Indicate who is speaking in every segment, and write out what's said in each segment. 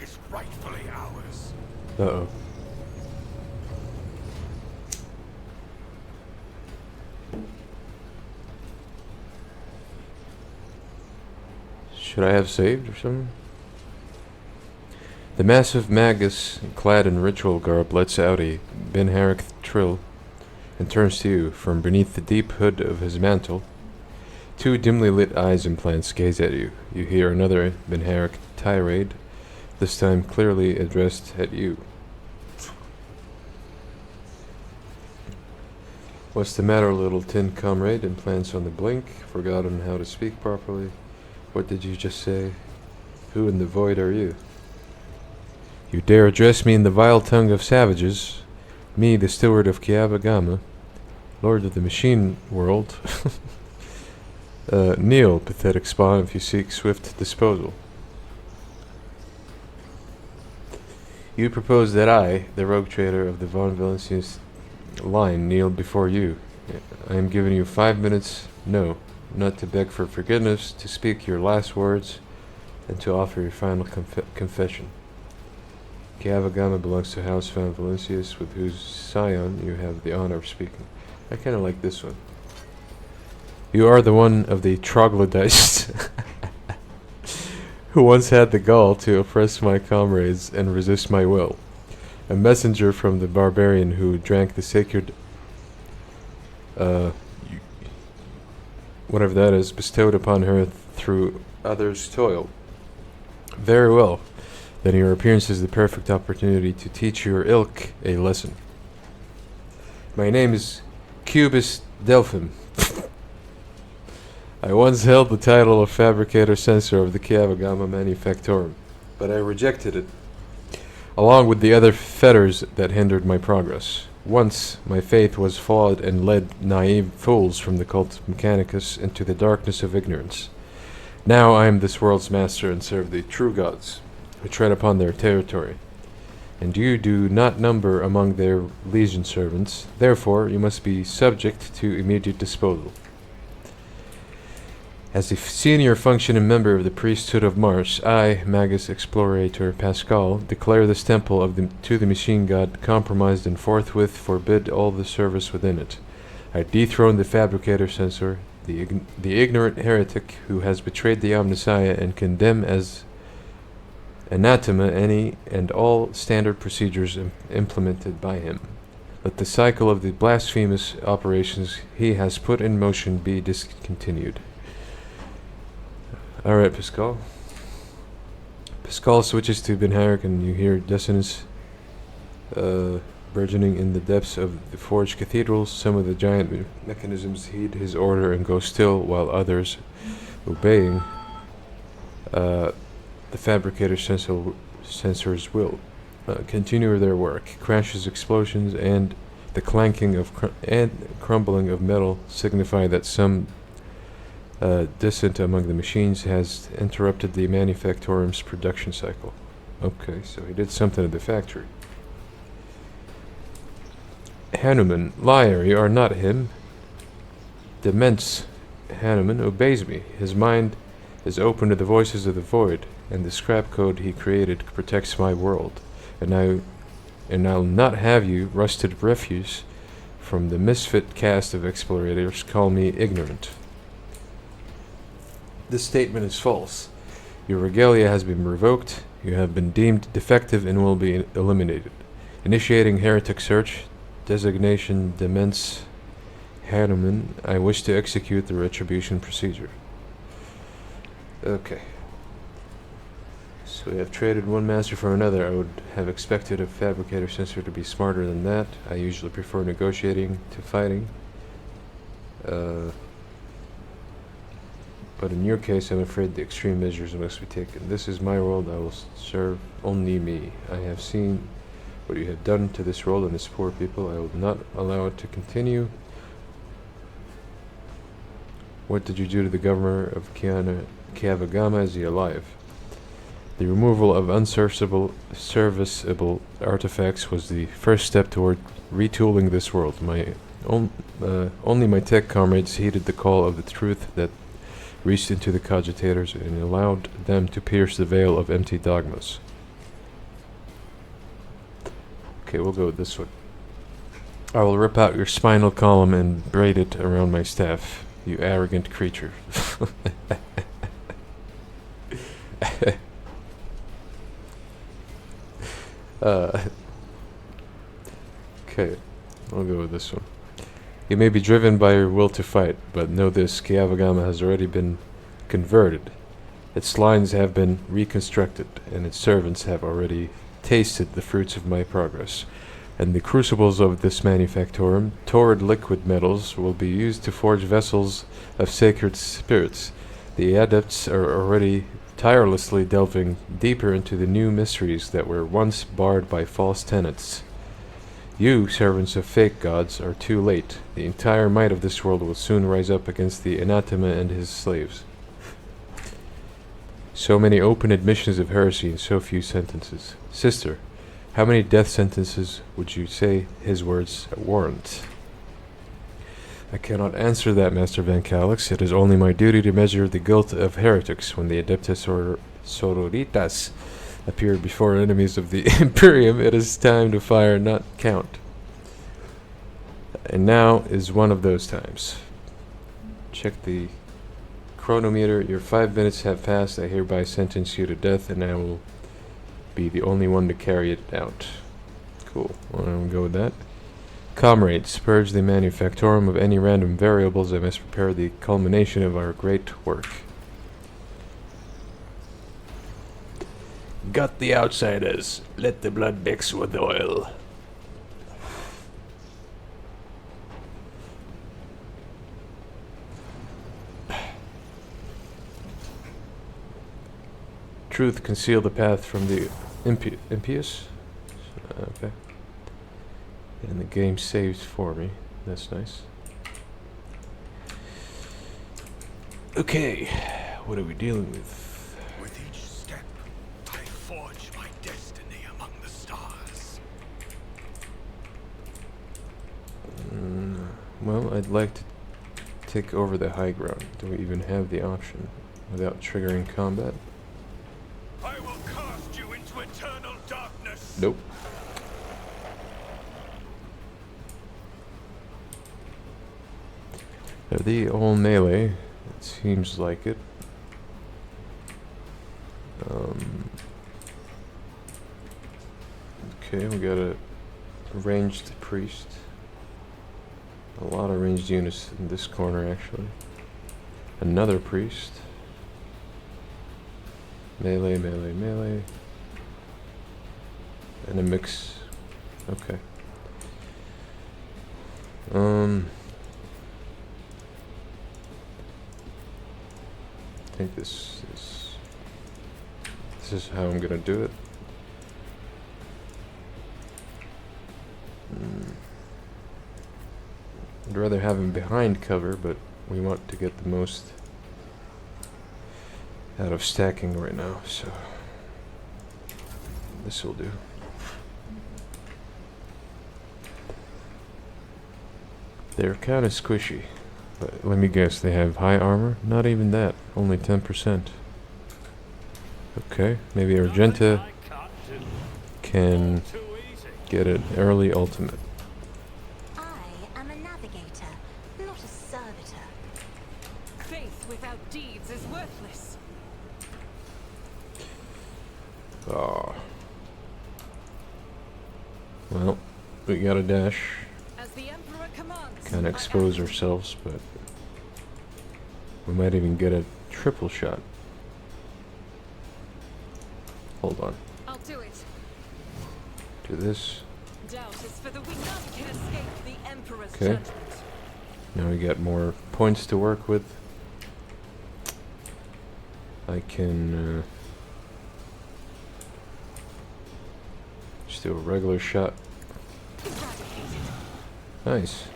Speaker 1: is rightfully ours.
Speaker 2: Uh-oh. Should I have saved or something? The massive magus, clad in ritual garb, lets out a Ben Herrick trill and turns to you. From beneath the deep hood of his mantle, two dimly lit eyes implants gaze at you. You hear another Ben Herrick tirade, this time clearly addressed at you. What's the matter, little tin comrade? Implants on the blink, forgotten how to speak properly. What did you just say? Who in the void are you? You dare address me in the vile tongue of savages, me, the steward of Kiavagama, lord of the machine world. Kneel, pathetic spawn, if you seek swift disposal. You propose that I, the rogue trader of the Von Valenciennes line, kneel before you. I am giving you 5 minutes, no, not to beg for forgiveness, to speak your last words, and to offer your final confession. Kiavagama belongs to House Van Valenciennes, with whose scion you have the honor of speaking. I kind of like this one. You are the one of the troglodytes who once had the gall to oppress my comrades and resist my will. A messenger from the barbarian who drank the sacred, whatever that is, bestowed upon her through others' toil. Very well. Then your appearance is the perfect opportunity to teach your ilk a lesson. My name is Cubus Delphim. I once held the title of Fabricator Censor of the Kiavagama Manufactorum, but I rejected it, along with the other fetters that hindered my progress. Once, my faith was flawed and led naive fools from the cult of Mechanicus into the darkness of ignorance. Now I am this world's master and serve the true gods, who tread upon their territory. And you do not number among their legion servants, therefore you must be subject to immediate disposal. As the senior functioning member of the priesthood of Mars, I, Magus Explorator Pascal, declare this temple to the machine god compromised and forthwith forbid all the service within it. I dethrone the fabricator censor, the ignorant heretic who has betrayed the Omnissiah, and condemn as anathema any and all standard procedures implemented by him. Let the cycle of the blasphemous operations he has put in motion be discontinued. Alright, Pascal. Pascal switches to Ben Herrick, and you hear dissonance burgeoning in the depths of the forged cathedrals. Some of the giant mechanisms heed his order and go still, while others, obeying the fabricator sensors will continue their work. Crashes, explosions, and the clanking of and crumbling of metal signify that some dissent among the machines has interrupted the manufactorum's production cycle. Okay, so he did something at the factory. Hanuman, liar, you are not him. Demence Hanuman obeys me. His mind is open to the voices of the void, and the scrap code he created protects my world. And I'll not have you, rusted refuse from the misfit caste of explorators, call me ignorant. This statement is false. Your regalia has been revoked, you have been deemed defective and will be eliminated. Initiating heretic search, designation Demence Hanuman, I wish to execute the retribution procedure. Okay. So we have traded one master for another. I would have expected a fabricator sensor to be smarter than that. I usually prefer negotiating to fighting. But in your case, I'm afraid the extreme measures must be taken. This is my world, I will serve only me. I have seen what you have done to this world and its poor people. I will not allow it to continue. What did you do to the governor of Kiavagama? Is he alive? The removal of unserviceable artifacts was the first step toward retooling this world. Only my tech comrades heeded the call of the truth that reached into the cogitators and allowed them to pierce the veil of empty dogmas. Okay, we'll go with this one. I will rip out your spinal column and braid it around my staff, you arrogant creature. Okay, I'll go with this one. You may be driven by your will to fight, but know this, Kiavagama has already been converted. Its lines have been reconstructed, and its servants have already tasted the fruits of my progress. And the crucibles of this manufactorum, torrid liquid metals, will be used to forge vessels of sacred spirits. The adepts are already tirelessly delving deeper into the new mysteries that were once barred by false tenets. You, servants of fake gods, are too late. The entire might of this world will soon rise up against the anathema and his slaves. So many open admissions of heresy in so few sentences. Sister, how many death sentences would you say his words warrant? I cannot answer that, Master Van Calix. It is only my duty to measure the guilt of heretics. When the Adeptus Sororitas appeared before enemies of the Imperium, it is time to fire, not count. And now is one of those times. Check the chronometer. Your 5 minutes have passed. I hereby sentence you to death, and I will be the only one to carry it out. Cool. Well, I'll go with that. Comrades, purge the manufactorum of any random variables. I must prepare the culmination of our great work. Got the outsiders. Let the blood mix with the oil. Truth conceal the path from the impious. Okay. And the game saves for me. That's nice. Okay, what are we dealing with?
Speaker 1: With each step, I forge my destiny among the stars.
Speaker 2: Well, I'd like to take over the high ground. Do we even have the option without triggering combat?
Speaker 1: I will cast you into eternal darkness.
Speaker 2: Nope. Are they all melee? It seems like it. Okay, we got a ranged priest. A lot of ranged units in this corner, actually. Another priest. Melee, melee, melee. And a mix. Okay. I think this is how I'm gonna do it. I'd rather have him behind cover, but we want to get the most out of stacking right now, so this will do. They're kind of squishy, but let me guess, they have high armor? Not even that, only 10%. Okay, maybe Argenta can get an early ultimate.
Speaker 3: I am a navigator, not a servitor.
Speaker 4: Faith without deeds is worthless.
Speaker 2: Oh. Well, we got a dash.
Speaker 4: As the Emperor commands.
Speaker 2: Kind of expose ourselves, but we might even get a triple shot. Hold on.
Speaker 4: I'll do it.
Speaker 2: Do this.
Speaker 4: Doubt is for the weak. None can escape the Emperor's
Speaker 2: Okay.
Speaker 4: judgment.
Speaker 2: Now we got more points to work with. I can just do a regular shot. Nice.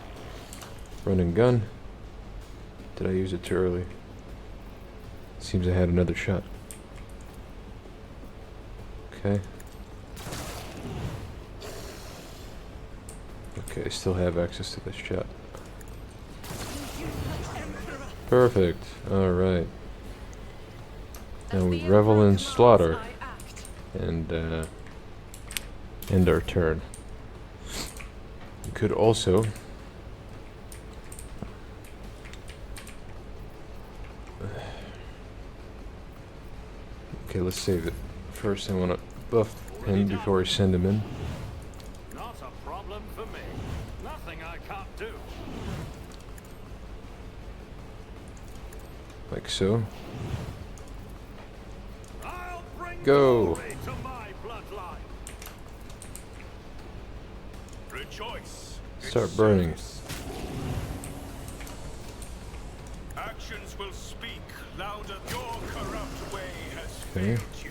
Speaker 2: Run and gun. Did I use it too early? Seems I had another shot. Okay. Okay, I still have access to this shot. Perfect. Alright. Now we revel in slaughter. And end our turn. You could also okay, let's save it. First I wanna buff him before I send him in.
Speaker 5: Not a problem for me. Nothing I can't do.
Speaker 2: Like so.
Speaker 5: I'll bring
Speaker 2: Go.
Speaker 5: glory to my bloodline.
Speaker 1: Rejoice. in
Speaker 2: Start burning.
Speaker 1: service. Actions will speak louder. Your corrupt way has
Speaker 2: Okay.
Speaker 1: failed you.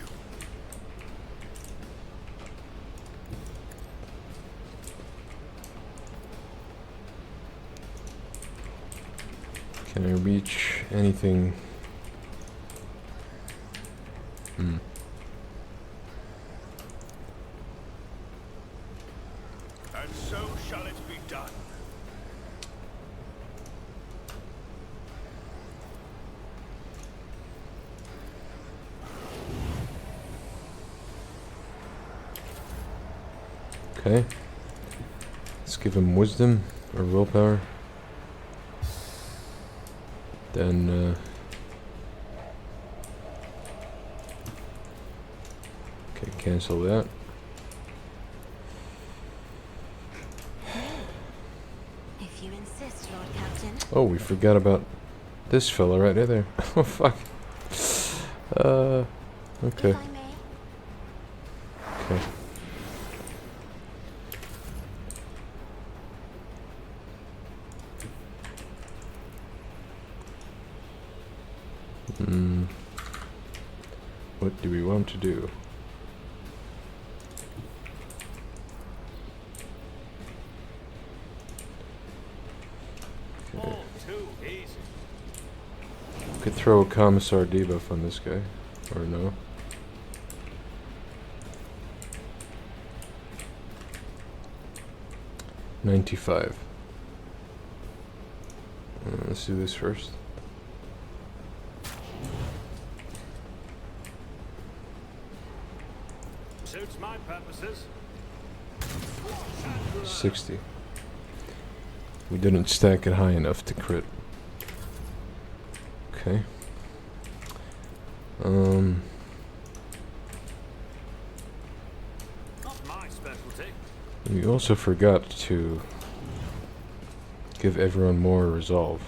Speaker 2: Can I reach anything? Hmm.
Speaker 1: And so shall it be done.
Speaker 2: Okay. Let's give him wisdom or willpower. Then okay, cancel that.
Speaker 3: If you insist, Lord Captain.
Speaker 2: Oh, we forgot about this fella right there. Oh fuck. Okay.
Speaker 3: If I may.
Speaker 2: Okay. Hmm. What do we want to do? Okay.
Speaker 5: All too easy.
Speaker 2: Could throw a commissar debuff on this guy, or no? $95. Let's do this first.
Speaker 5: Suits my purposes.
Speaker 2: 60. We didn't stack it high enough to crit. Okay.
Speaker 5: Not my specialty.
Speaker 2: We also forgot to give everyone more resolve.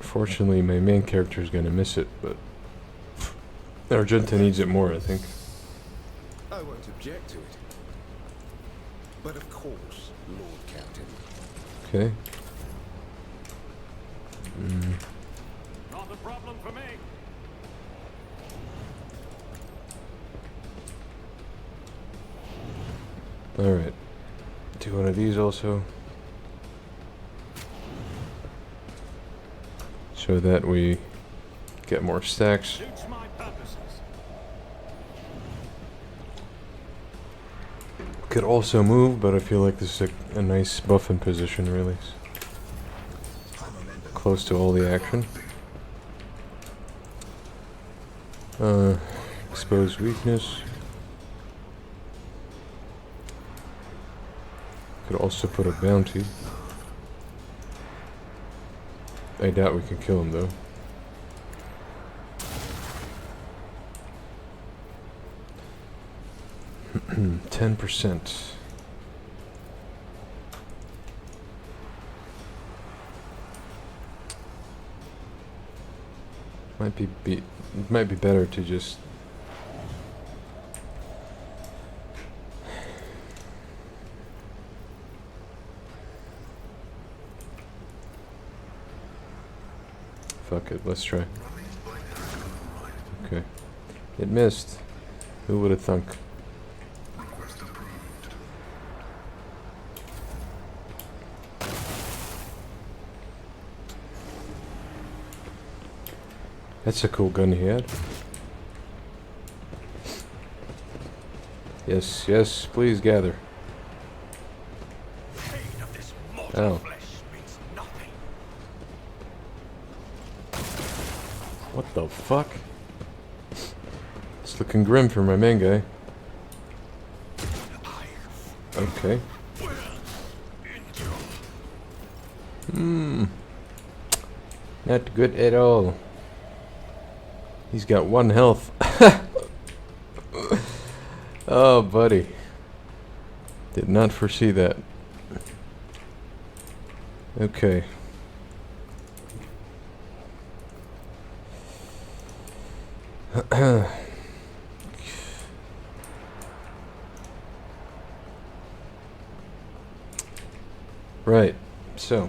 Speaker 2: Fortunately, my main character is gonna miss it, but Argenta needs it more, I think.
Speaker 6: I won't object to it. But of course, Lord Captain.
Speaker 2: Okay.
Speaker 5: Not a problem for me.
Speaker 2: Alright. Do one of these also. So that we get more stacks.
Speaker 5: Suits my purposes.
Speaker 2: Could also move, but I feel like this is a nice buffing position, really. Close to all the action. Expose weakness. Could also put a bounty. I doubt we can kill him though. %. It might be better to just fuck it, let's try. Okay. It missed. Who would have thunk? That's a cool gun he had. Yes, yes, please gather.
Speaker 1: Pain of this mortal
Speaker 2: Oh.
Speaker 1: flesh means nothing.
Speaker 2: What the fuck? It's looking grim for my main guy.
Speaker 1: I
Speaker 2: Okay. Not good at all. He's got 1 health. Oh, buddy. Did not foresee that. Okay. Right, so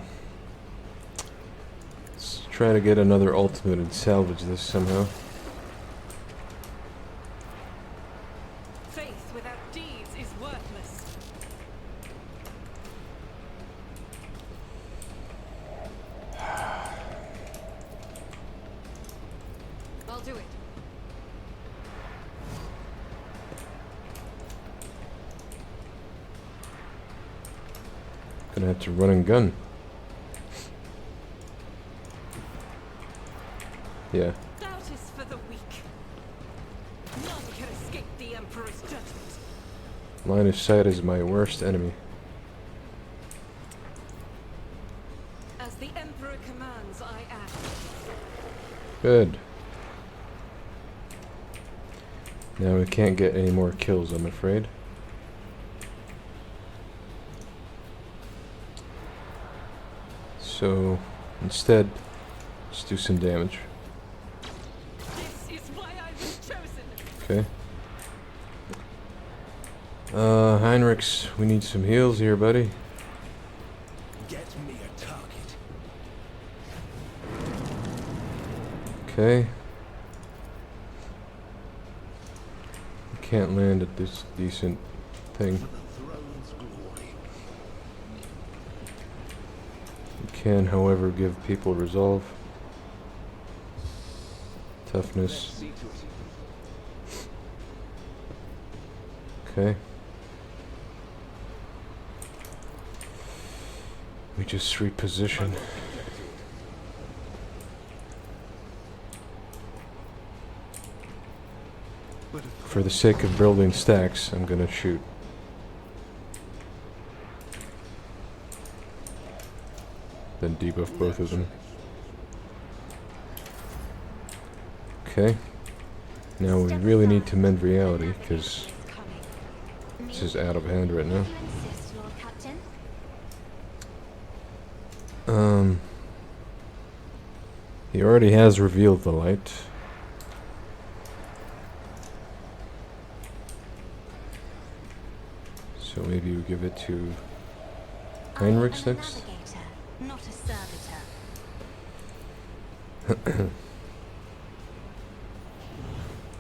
Speaker 2: let's try to get another ultimate and salvage this somehow.
Speaker 4: Faith without deeds is worthless. I'll do it.
Speaker 2: Gonna have to run and gun. Yeah.
Speaker 4: Doubt is for the weak. None can escape the Emperor's judgment.
Speaker 2: Line of sight is my worst enemy.
Speaker 4: As the Emperor commands, I act.
Speaker 2: Good. Now we can't get any more kills, I'm afraid. So instead, let's do some damage.
Speaker 4: This is why I was chosen.
Speaker 2: Okay. Heinrichs, we need some heals here, buddy.
Speaker 6: Get me a target.
Speaker 2: Okay. Can't land at this decent thing.
Speaker 6: For the throne's glory.
Speaker 2: You can, however, give people resolve, toughness.
Speaker 6: See to it.
Speaker 2: Okay. We just reposition.
Speaker 6: But of
Speaker 2: For the sake of building stacks, I'm gonna shoot. Then debuff both of them. Okay. Now we really need to mend reality, because this is out of hand right now.
Speaker 3: You insist, Lord Captain?
Speaker 2: He already has revealed the light. So maybe we give it to Heinrichs
Speaker 3: I am a
Speaker 2: next.
Speaker 3: navigator, not a servitor.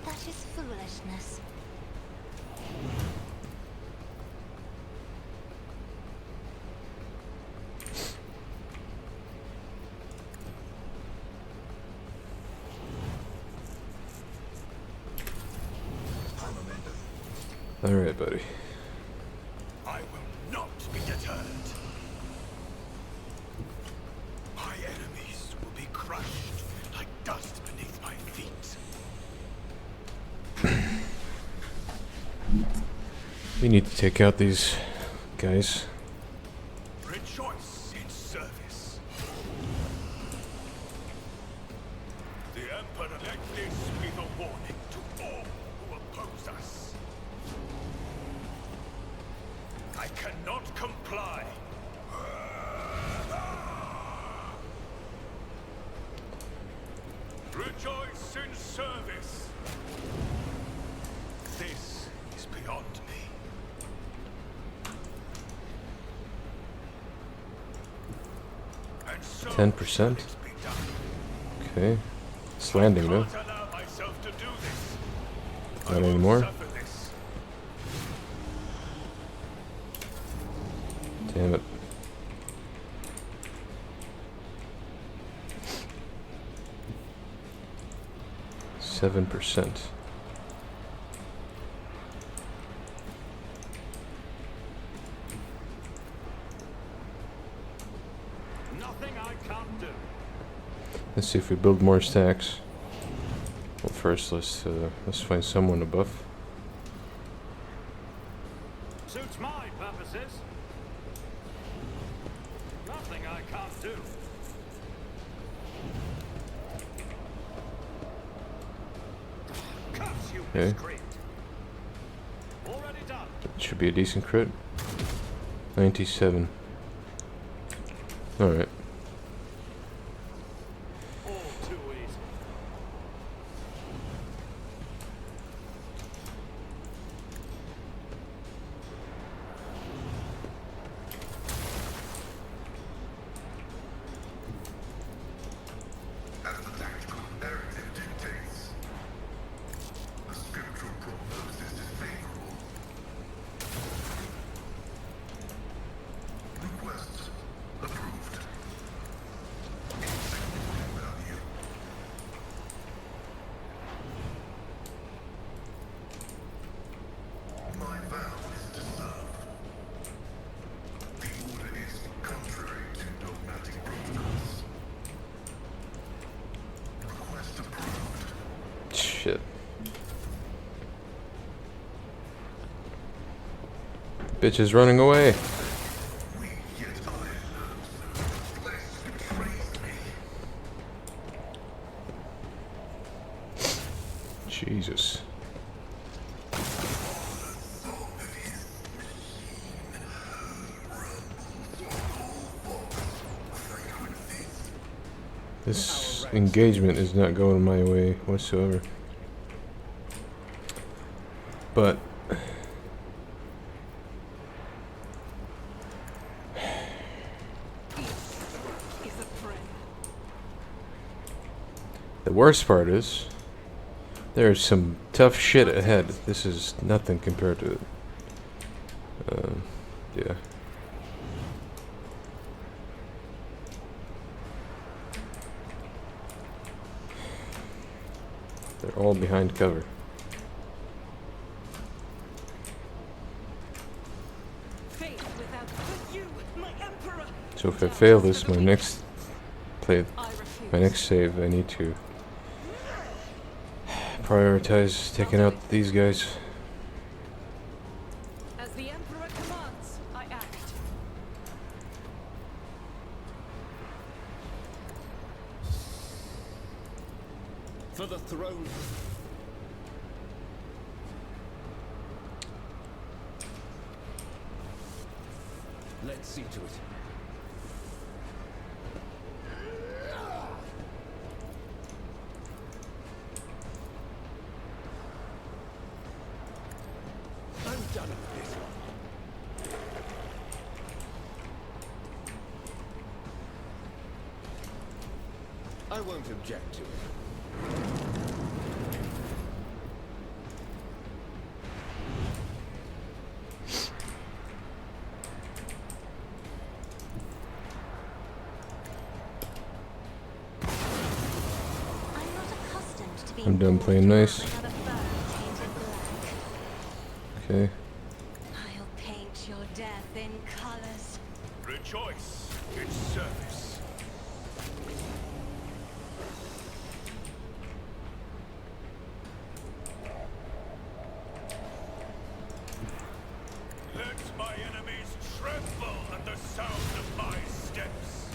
Speaker 3: That is foolishness.
Speaker 2: Alright, buddy.
Speaker 1: I will not be deterred. My enemies will be crushed like dust beneath my feet.
Speaker 2: We need to take out these guys.
Speaker 1: Rejoice in service. The Emperor, let this be the warning to all who oppose us. I cannot comply. Rejoice in service. This is beyond me. And so
Speaker 2: 10%.
Speaker 1: shall it be done.
Speaker 2: Okay. It's landing though.
Speaker 1: Can't allow myself to do this. I
Speaker 2: Not
Speaker 1: won't
Speaker 2: anymore.
Speaker 1: suffer this.
Speaker 2: Damn it. %.
Speaker 5: Nothing I can't do.
Speaker 2: Let's see if we build more stacks. Well, first let's find someone to buff.
Speaker 5: Suits my purposes. do. Curse you,
Speaker 2: Okay.
Speaker 5: miscreant. Already done.
Speaker 2: Should be a decent crit. 97. Alright.
Speaker 5: All too easy.
Speaker 7: As the tactical narrative dictates, the scriptural prognosis is favorable. Request approved. Insignificant value. My vow is to serve. The order is contrary to dogmatic protocols. Request approved.
Speaker 2: Shit. Bitch is running away.
Speaker 7: We yet iron. Flesh betrays me.
Speaker 2: Jesus. This engagement is not going my way whatsoever. But
Speaker 4: Is a friend.
Speaker 2: the worst part is there's some tough shit ahead. This is nothing compared to it. Yeah. They're all behind cover.
Speaker 4: Faith without but you, my emperor.
Speaker 2: So if I fail this, my next play,
Speaker 4: I refuse.
Speaker 2: my next save, I need to prioritize taking out these guys.
Speaker 4: As the emperor commands, I act.
Speaker 6: For the throne. Let's see to it. I'm done with this. I won't object to it.
Speaker 3: I'm not accustomed to being
Speaker 2: I'm done
Speaker 3: forced
Speaker 2: playing
Speaker 3: to
Speaker 2: nice.
Speaker 3: wear another fur tainted black.
Speaker 2: Okay.
Speaker 3: I'll paint your death in colors.
Speaker 1: Rejoice in service. Let my enemies tremble at the sound of my steps.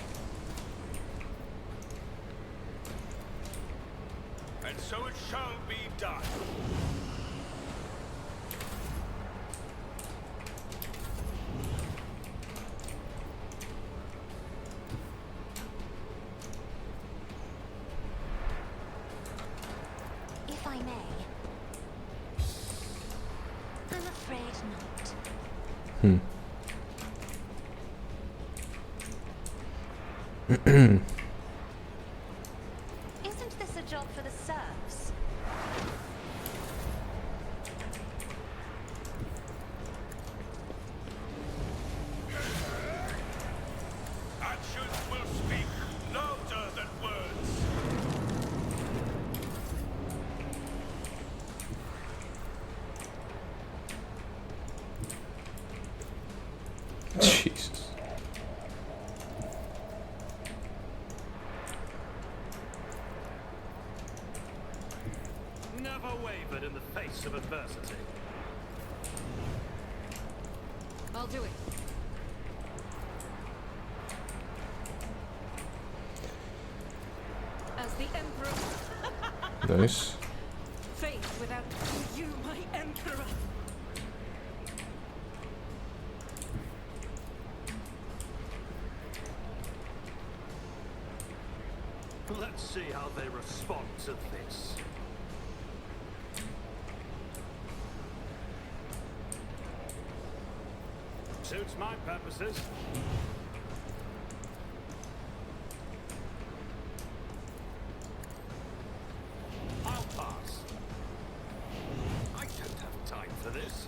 Speaker 1: And so it shall be done.
Speaker 3: If I may. I'm afraid not. Isn't this a job for the serfs?
Speaker 1: Actions will speak louder than words.
Speaker 2: Jesus.
Speaker 5: Never wavered in the face of adversity.
Speaker 4: I'll do it.
Speaker 2: Nice.
Speaker 4: Faith without you, my emperor.
Speaker 5: Let's see how they respond to this. Suits my purposes. I'll pass. I don't have time for this.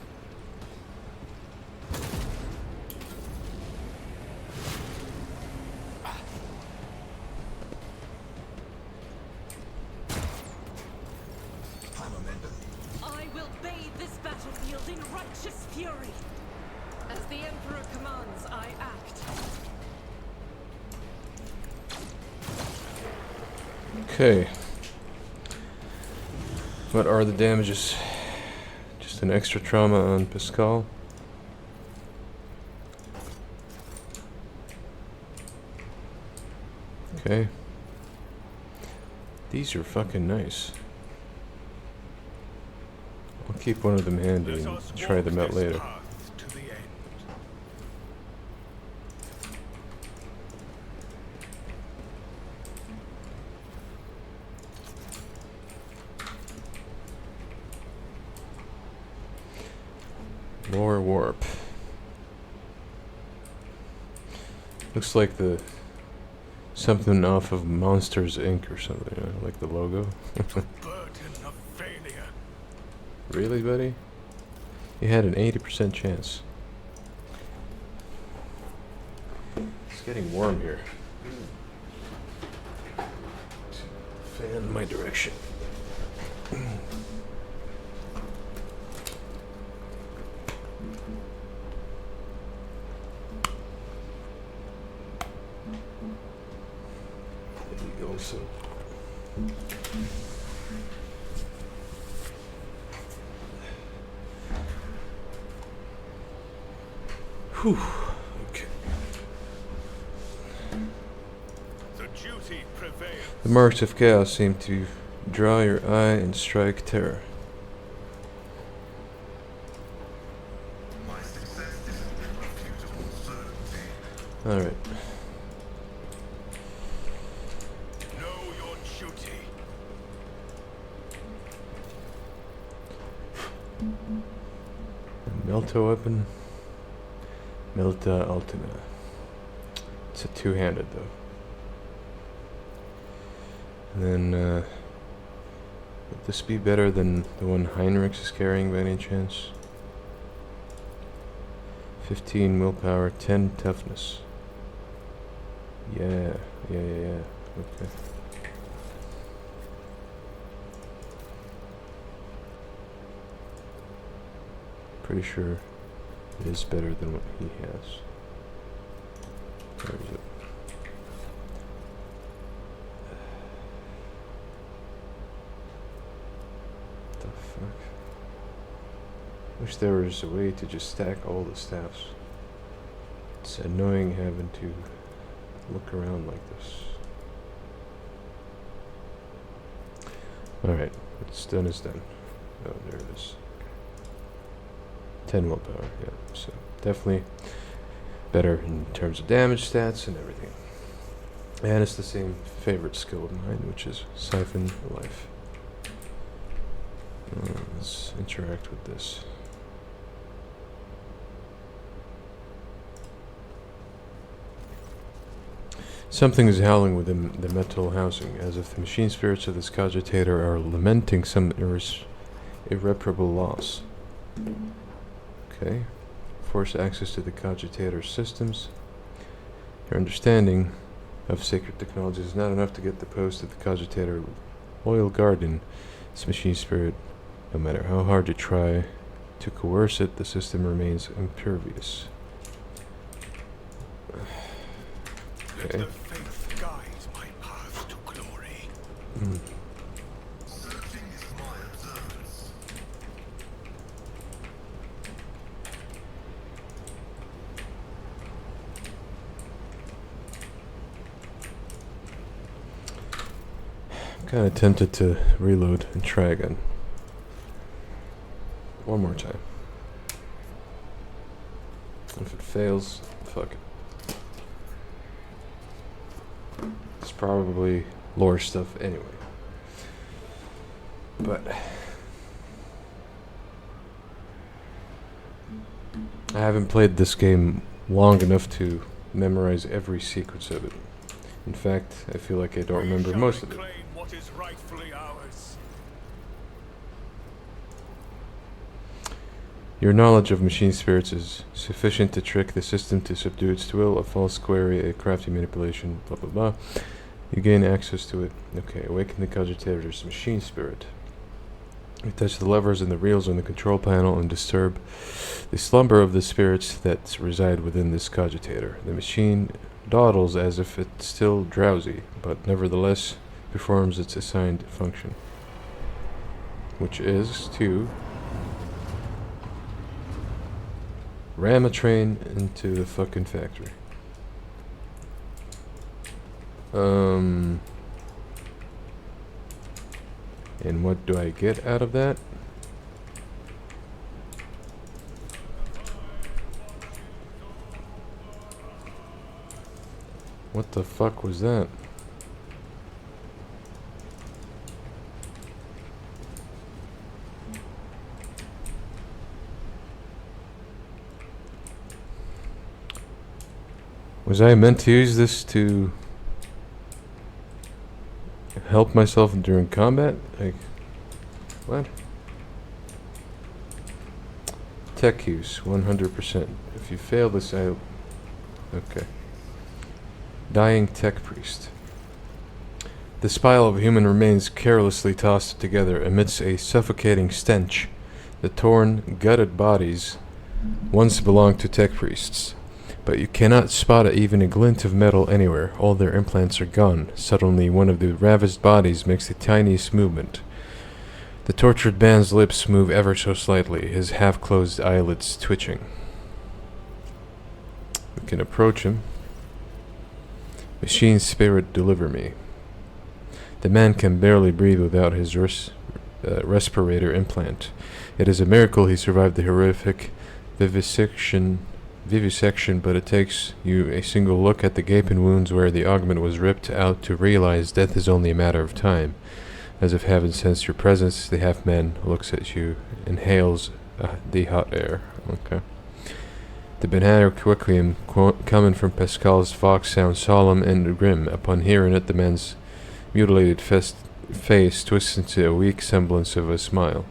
Speaker 4: I will bathe this battlefield in righteous fury. As the Emperor commands, I act.
Speaker 2: Okay. What are the damages? Just an extra trauma on Pascal. Okay. These are fucking nice. I'll keep one of them handy
Speaker 1: Let
Speaker 2: and
Speaker 1: us
Speaker 2: try
Speaker 1: walk
Speaker 2: them out
Speaker 1: this
Speaker 2: later.
Speaker 1: path to the end.
Speaker 2: More warp. Looks like the something off of Monsters Inc. or something, you know, like the logo.
Speaker 1: Burden of failure.
Speaker 2: Really, buddy? You had an 80% chance. It's getting warm here. Fan my direction. There you go, so. Whew. Okay.
Speaker 1: The duty prevails.
Speaker 2: The marks of chaos seem to draw your eye and strike terror.
Speaker 7: My success is an irrefutable certainty.
Speaker 2: Alright.
Speaker 1: Know your duty.
Speaker 2: Melta weapon. Melta Ultima. It's a two-handed though. And then, would this be better than the one Heinrichs is carrying by any chance? 15 willpower, 10 toughness. Yeah. Okay. Pretty sure it is better than what he has. Where is it? What the fuck? Wish there was a way to just stack all the staffs. It's annoying having to look around like this. Alright, what's done is done. Oh, there it is. 10 willpower, yeah, so definitely better in terms of damage stats and everything. And it's the same favorite skill of mine, which is Siphon Life. Let's interact with this. Something is howling within the metal housing, as if the machine spirits of this cogitator are lamenting some irreparable loss. Okay. Force access to the cogitator systems. Your understanding of sacred technologies is not enough to get the post of the cogitator loyal guardian. This machine spirit, no matter how hard you try to coerce it, the system remains impervious.
Speaker 1: Let
Speaker 2: Okay.
Speaker 1: the faith guide my path to glory.
Speaker 7: Searching is my observance.
Speaker 2: Kind of tempted to reload and try again. One more time. If it fails, fuck it. It's probably lore stuff anyway. But I haven't played this game long enough to memorize every sequence of it. In fact, I feel like I don't remember most of it.
Speaker 1: Reclaim what is rightfully ours.
Speaker 2: Your knowledge of machine spirits is sufficient to trick the system to subdue its will, a false query, a crafty manipulation, blah blah blah. You gain access to it. Okay, awaken the cogitator's machine spirit. You touch the levers and the reels on the control panel and disturb the slumber of the spirits that reside within this cogitator. The machine dawdles as if it's still drowsy, but nevertheless performs its assigned function, which is to ram a train into the fucking factory. And what do I get out of that? What the fuck was that? Was I meant to use this to help myself during combat? Like, what? Tech use, 100%. If you fail this, okay. Dying tech priest. This pile of human remains carelessly tossed together amidst a suffocating stench. The torn, gutted bodies once belonged to tech priests. But you cannot spot even a glint of metal anywhere. All their implants are gone. Suddenly, one of the ravaged bodies makes the tiniest movement. The tortured man's lips move ever so slightly, his half-closed eyelids twitching. We can approach him. Machine spirit, deliver me. The man can barely breathe without his respirator implant. It is a miracle he survived the horrific vivisection, but it takes you a single look at the gaping wounds where the augment was ripped out to realize death is only a matter of time. As if having sensed your presence, the half-man looks at you, inhales the hot air. Okay. The banana requiem coming from Pascal's Vox sounds solemn and grim. Upon hearing it, the man's mutilated face twists into a weak semblance of a smile.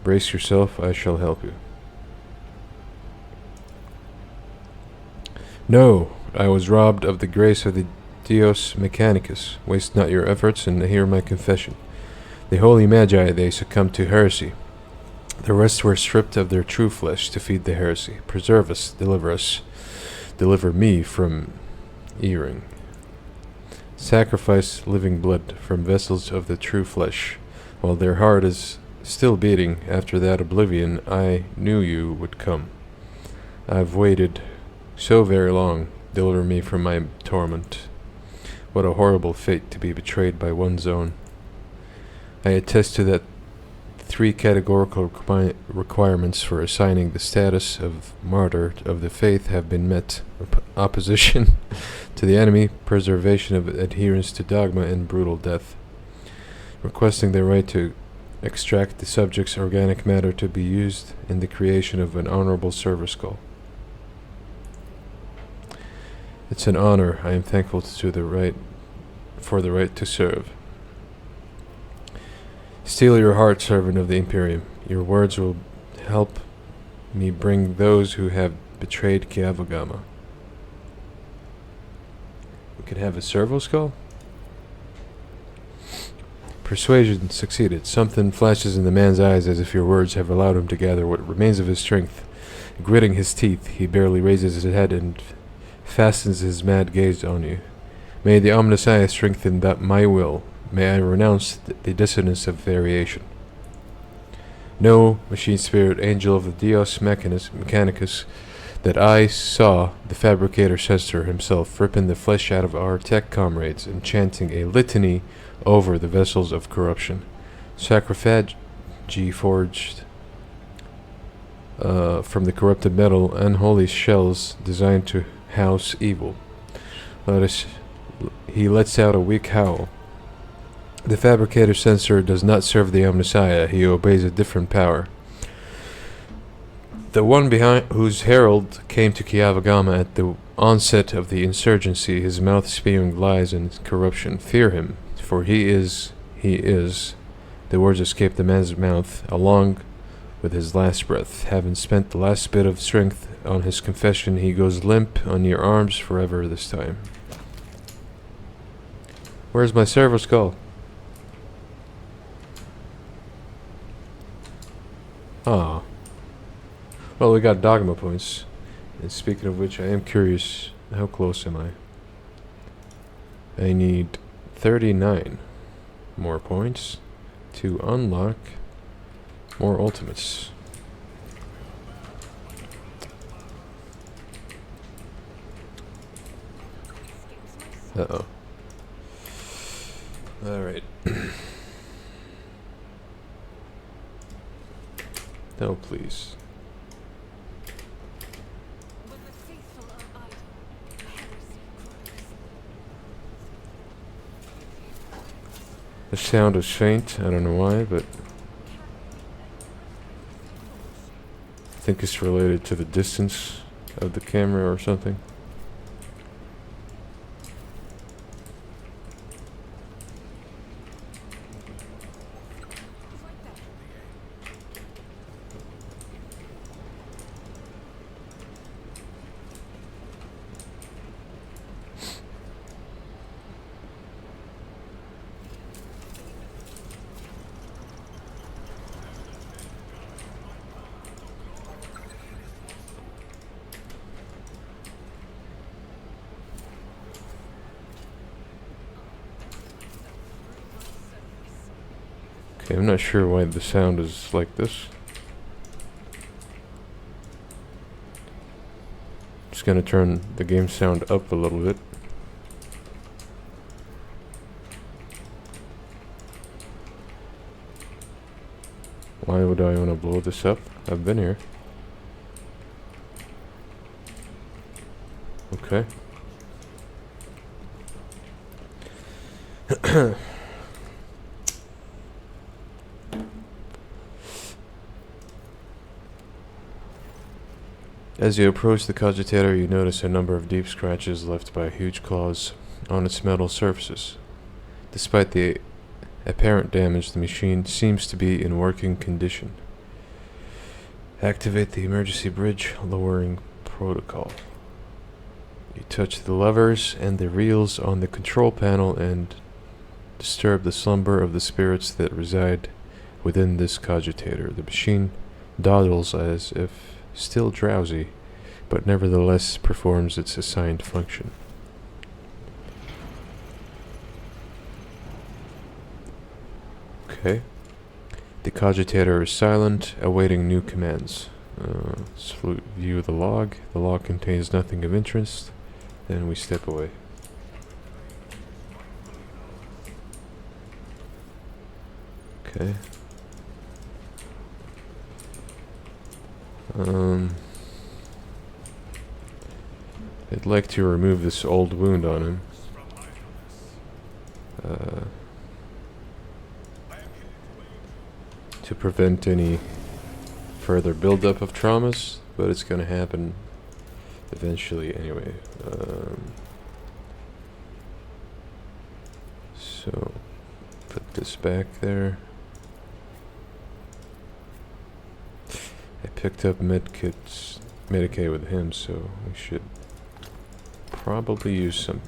Speaker 2: Brace yourself, I shall help you. No, I was robbed of the grace of the Deus Mechanicus. Waste not your efforts and hear my confession. The holy magi, they succumbed to heresy. The rest were stripped of their true flesh to feed the heresy. Preserve us, deliver me from erring. Sacrifice living blood from vessels of the true flesh. While their heart is still beating after that oblivion, I knew you would come. I've waited so very long. Deliver me from my torment. What a horrible fate to be betrayed by one's own. I attest to that 3 categorical requirements for assigning the status of martyr of the faith have been met. Opposition to the enemy, preservation of adherence to dogma, and brutal death. Requesting the right to extract the subject's organic matter to be used in the creation of an honorable service skull. It's an honor. I am thankful for the right to serve. Steel your heart, servant of the Imperium. Your words will help me bring those who have betrayed Kiavagama. We could have a servo skull? Persuasion succeeded. Something flashes in the man's eyes as if your words have allowed him to gather what remains of his strength. Gritting his teeth, he barely raises his head and fastens his mad gaze on you. May the Omnissiah strengthen my will. May I renounce the dissonance of variation. No, machine spirit, angel of the Deus Mechanicus, that I saw the fabricator sensor himself ripping the flesh out of our tech comrades and chanting a litany over the vessels of corruption. Sarcophagi forged from the corrupted metal, unholy shells designed to house evil. He lets out a weak howl. The fabricator sensor does not serve the Omnissiah, he obeys a different power. The one behind whose herald came to Kiavagama at the onset of the insurgency, his mouth spewing lies and corruption. Fear him, for he is. The words escaped the man's mouth, along with his last breath. Having spent the last bit of strength on his confession, he goes limp on your arms forever this time. Where's my servo skull? Ah. Well, we got dogma points. And speaking of which, I am curious, how close am I? I need 39 more points to unlock more ultimates. Uh-oh. Alright. No, please.
Speaker 4: When the faithful are idle, heresy grows.
Speaker 2: The sound is faint, I don't know why, but I think it's related to the distance of the camera or something. Okay, I'm not sure why the sound is like this. Just gonna turn the game sound up a little bit. Why would I want to blow this up? I've been here. Okay. As you approach the cogitator, you notice a number of deep scratches left by huge claws on its metal surfaces. Despite the apparent damage, the machine seems to be in working condition. Activate the emergency bridge lowering protocol. You touch the levers and the reels on the control panel and disturb the slumber of the spirits that reside within this cogitator. The machine dawdles as if still drowsy, but nevertheless performs its assigned function. Okay. The cogitator is silent, awaiting new commands. Let's view the log. The log contains nothing of interest. Then we step away. Okay. I'd like to remove this old wound on him. To prevent any further buildup of traumas, but it's gonna happen eventually anyway. So, put this back there. I picked up Medicaid with him, so we should probably use some.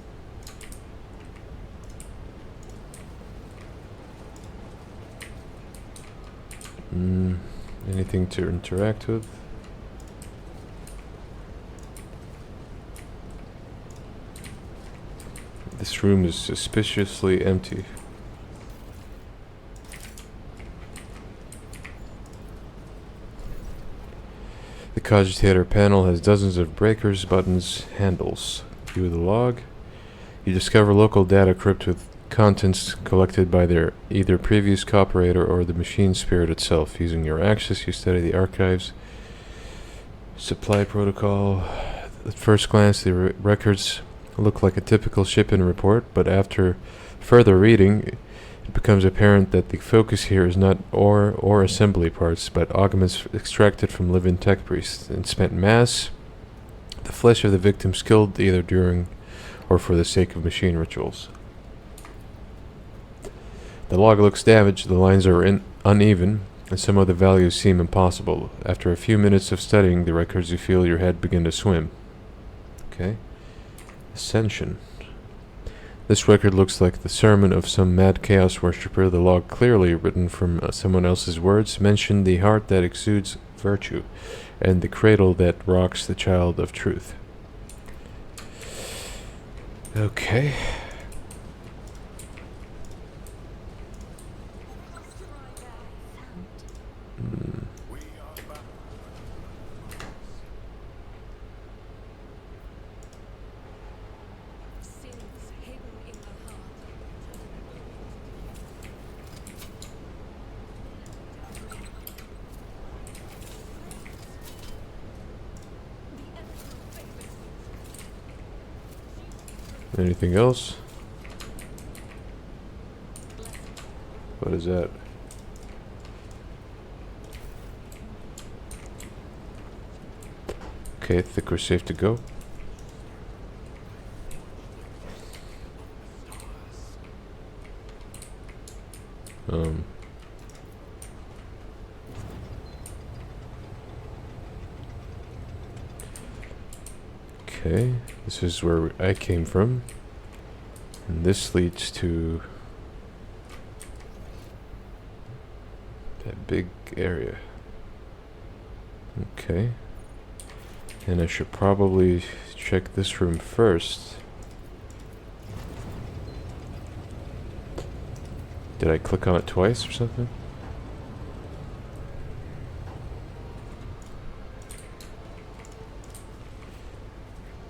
Speaker 2: Anything to interact with? This room is suspiciously empty. The cogitator panel has dozens of breakers, buttons, handles. View the log. You discover local data crypt with contents collected by their either previous cooperator or the machine spirit itself. Using your access, you study the archives. Supply protocol. At first glance, the records look like a typical ship-in report, but after further reading, it becomes apparent that the focus here is not ore or assembly parts, but augments extracted from living tech priests and spent mass, the flesh of the victims killed either during or for the sake of machine rituals. The log looks damaged, the lines are uneven, and some of the values seem impossible. After a few minutes of studying the records, you feel your head begin to swim. Okay. Ascension. This record looks like the sermon of some mad chaos worshipper. The log, clearly written from someone else's words, mentioned the heart that exudes virtue, and the cradle that rocks the child of truth. Okay.
Speaker 1: We are back.
Speaker 4: Sins hidden in the heart. The Emperor favors you.
Speaker 2: Anything else? What is that? Okay, I think we're safe to go. Okay, this is where I came from. And this leads to that big area. Okay. And I should probably check this room first. Did I click on it twice or something?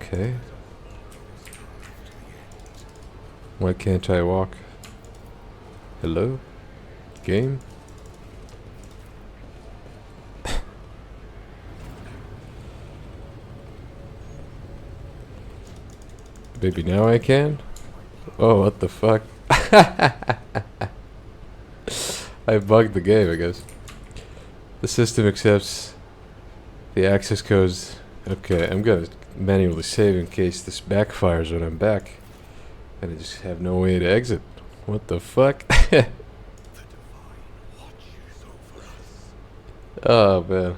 Speaker 2: Okay. Why can't I walk? Hello? Game? Maybe now I can? Oh, what the fuck? I bugged the game, I guess. The system accepts the access codes. Okay, I'm gonna manually save in case this backfires when I'm back. And I just have no way to exit. What the fuck?
Speaker 1: The divine watches over us.
Speaker 2: Oh, man.